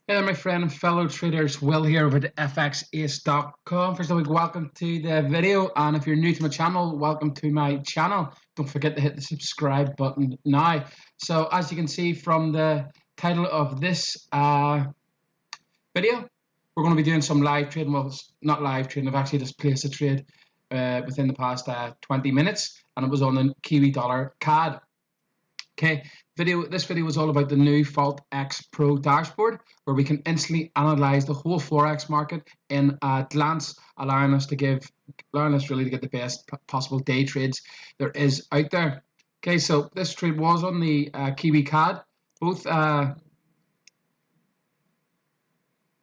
Hey there, my friend and fellow traders. Will here over at FXAce.com. First of all, welcome to the video, and if you're new to my channel, welcome to my channel. Don't forget to hit the subscribe button now. So, as you can see from the title of this video, we're going to be doing some live trading. Well, it's not live trading. I've actually just placed a trade within the past 20 minutes, and it was on the Kiwi dollar CAD. Okay, this video was all about the new Forex Pro dashboard, where we can instantly analyze the whole Forex market in a glance, allowing us really to get the best possible day trades there is out there. Okay, so this trade was on the Kiwi CAD. Both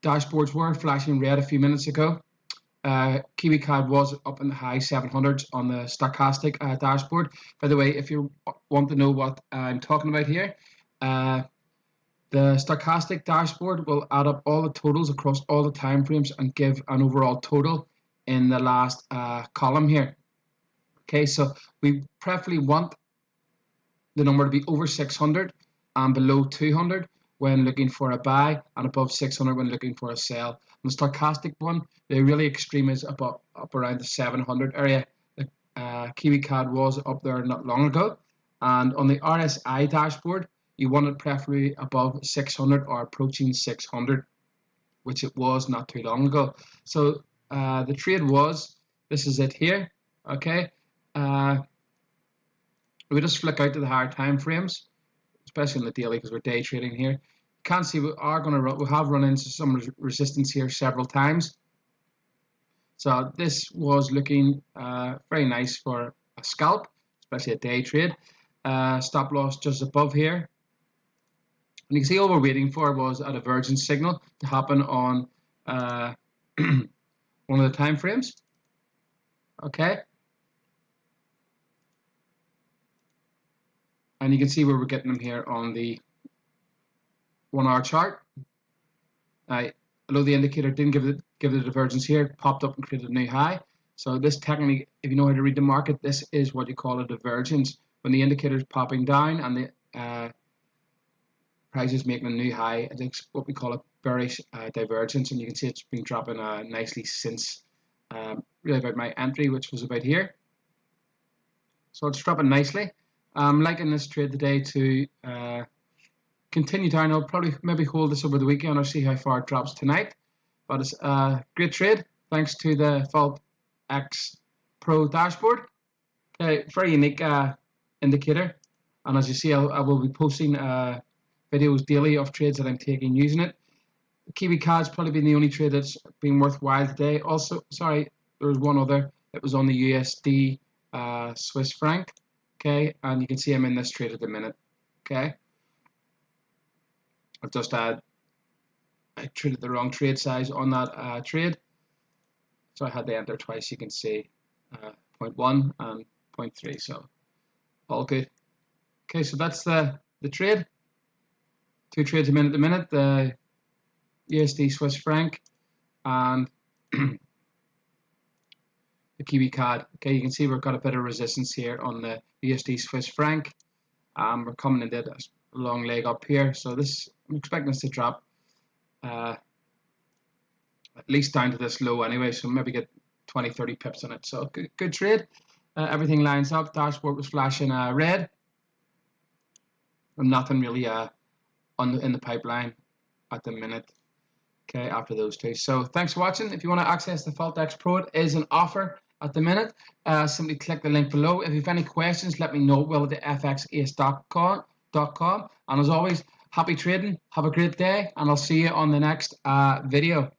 dashboards were flashing red a few minutes ago. Kiwi CAD was up in the high 700s on the stochastic dashboard. By the way, if you want to know what I'm talking about here, the stochastic dashboard will add up all the totals across all the time frames and give an overall total in the last column here. Okay, so we preferably want the number to be over 600 and below 200 when looking for a buy, and above 600 when looking for a sell. On the stochastic one, the really extreme is up around the 700 area. The Kiwi CAD was up there not long ago. And on the RSI dashboard, you want it preferably above 600 or approaching 600, which it was not too long ago. So the trade was, this is it here, okay? We just flick out to the higher time frames, especially on the daily because we're day trading here. You can see we have run into some resistance here several times. So this was looking very nice for a scalp, especially a day trade. Stop loss just above here. And you can see all we're waiting for was a divergence signal to happen on one of the time frames. Okay. And you can see where we're getting them here on the 1 hour chart. Although the indicator didn't give the divergence here, it popped up and created a new high. So this technically, if you know how to read the market, this is what you call a divergence. When the indicator is popping down and the price is making a new high, it's what we call a bearish divergence. And you can see it's been dropping nicely since really about my entry, which was about here. So it's dropping nicely. I'm liking this trade today to continue down. I'll probably maybe hold this over the weekend or see how far it drops tonight. But it's a great trade thanks to the Forex Pro dashboard. Very unique indicator. And as you see, I will be posting videos daily of trades that I'm taking using it. The Kiwi CAD's probably been the only trade that's been worthwhile today. Also, sorry, there was one other. It was on the USD Swiss franc. Okay, and you can see I'm in this trade at the minute. Okay, I've just I traded the wrong trade size on that trade, so I had to enter twice. You can see 0.1 and 0.3, so all good. Okay, so that's the trade. 2 trades a minute at the minute, the USD Swiss franc and the Kiwi CAD. Okay, you can see we've got a bit of resistance here on the USD Swiss franc. We're coming into a long leg up here, so I'm expecting this to drop at least down to this low anyway, so maybe get 20-30 pips on it. So good trade. Everything lines up. Dashboard was flashing red, and nothing really in the pipeline at the minute. Okay, after those two. So thanks for watching. If you want to access the Forex Pro, it is an offer at the minute. Simply click the link below. If you have any questions, let me know. Will at FXAce.com. And as always, happy trading. Have a great day, and I'll see you on the next video.